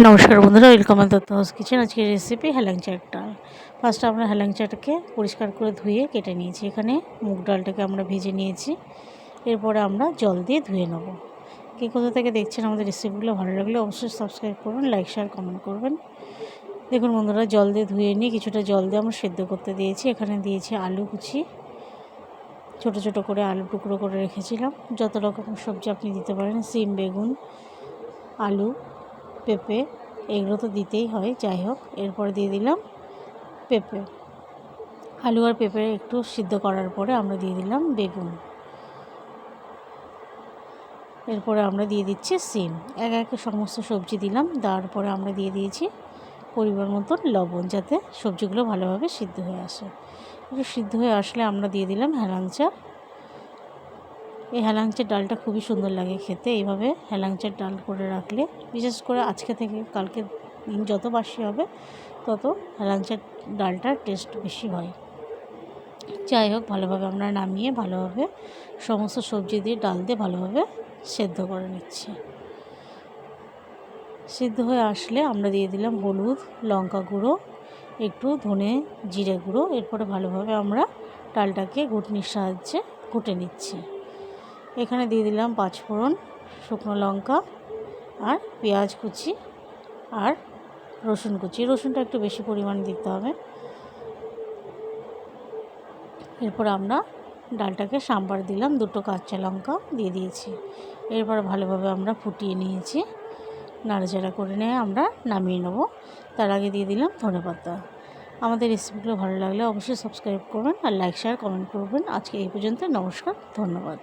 নমস্কার বন্ধুরা, welcome Dutta house kitchen. আজকের রেসিপি হেলাঞ্চার ডাল। ফার্স্ট আমরা হেলাঞ্চাটাকে পরিষ্কার করে ধুয়ে কেটে নিয়েছি। এখানে মুগ ডালটাকে আমরা ভেজে নিয়েছি। এরপরে আমরা জল দিয়ে ধুয়ে নেব। কে কোথা থেকে দেখছেন আমাদের রেসিপিগুলো ভালো লাগলে অবশ্যই সাবস্ক্রাইব করবেন, লাইক শেয়ার কমেন্ট করবেন। দেখুন বন্ধুরা, জল দিয়ে ধুয়ে নিয়ে কিছুটা জল দিয়ে আমরা সেদ্ধ করতে দিয়েছি। এখানে দিয়েছি আলু কুচি, ছোটো ছোটো করে আলু টুকরো করে রেখেছিলাম। যত রকম সবজি আপনি দিতে পারেন, সিম, বেগুন, আলু, পেঁপে, এগুলো তো দিতেই হয়। যাই হোক, এরপরে দিয়ে দিলাম পেঁপে। আলু আর পেঁপে একটু সিদ্ধ করার পরে আমরা দিয়ে দিলাম বেগুন। এরপরে আমরা দিয়ে দিচ্ছি সিম। একে একে সমস্ত সবজি দিলাম। দেওয়ার পরে আমরা দিয়ে দিয়েছি পরিমাণ মতন লবণ, যাতে সবজিগুলো ভালোভাবে সিদ্ধ হয়ে আসে। একটু সিদ্ধ হয়ে আসলে আমরা দিয়ে দিলাম হেলাঞ্চা। এই হেলাঞ্চার ডালটা খুবই সুন্দর লাগে খেতে। এইভাবে হেলাঞ্চার ডাল করে রাখলে, বিশেষ করে আজকে থেকে কালকে দিন যত বাসি হবে তত হেলাঞ্চার ডালটার টেস্ট বেশি হয়। যাই হোক, ভালোভাবে আমরা নামিয়ে ভালোভাবে সমস্ত সবজি দিয়ে ডাল দিয়ে ভালোভাবে সেদ্ধ করে নিচ্ছি। সিদ্ধ হয়ে আসলে আমরা দিয়ে দিলাম হলুদ, লঙ্কা গুঁড়ো, একটু ধনে জিরে গুঁড়ো। এরপরে ভালোভাবে আমরা ডালটাকে ঘুটনির সাহায্যে ঘুটে নিচ্ছি। এখানে দিয়ে দিলাম 5 ফোড়ন, শুকনো লঙ্কা আর পেঁয়াজ কুচি আর রসুন কুচি। রসুনটা একটু বেশি পরিমাণে দিতে হবে। এরপর আমরা ডালটাকে সাম্বার দিলাম, 2টো কাঁচা লঙ্কা দিয়ে দিয়েছি। এরপর ভালোভাবে আমরা ফুটিয়ে নিয়েছি। নাড়াচাড়া করে নিয়ে আমরা নামিয়ে নেব। তার আগে দিয়ে দিলাম ধনেপাতা। আমাদের রেসিপিগুলো ভালো লাগলে অবশ্যই সাবস্ক্রাইব করবেন আর লাইক শেয়ার কমেন্ট করবেন। আজকে এই পর্যন্ত। নমস্কার, ধন্যবাদ।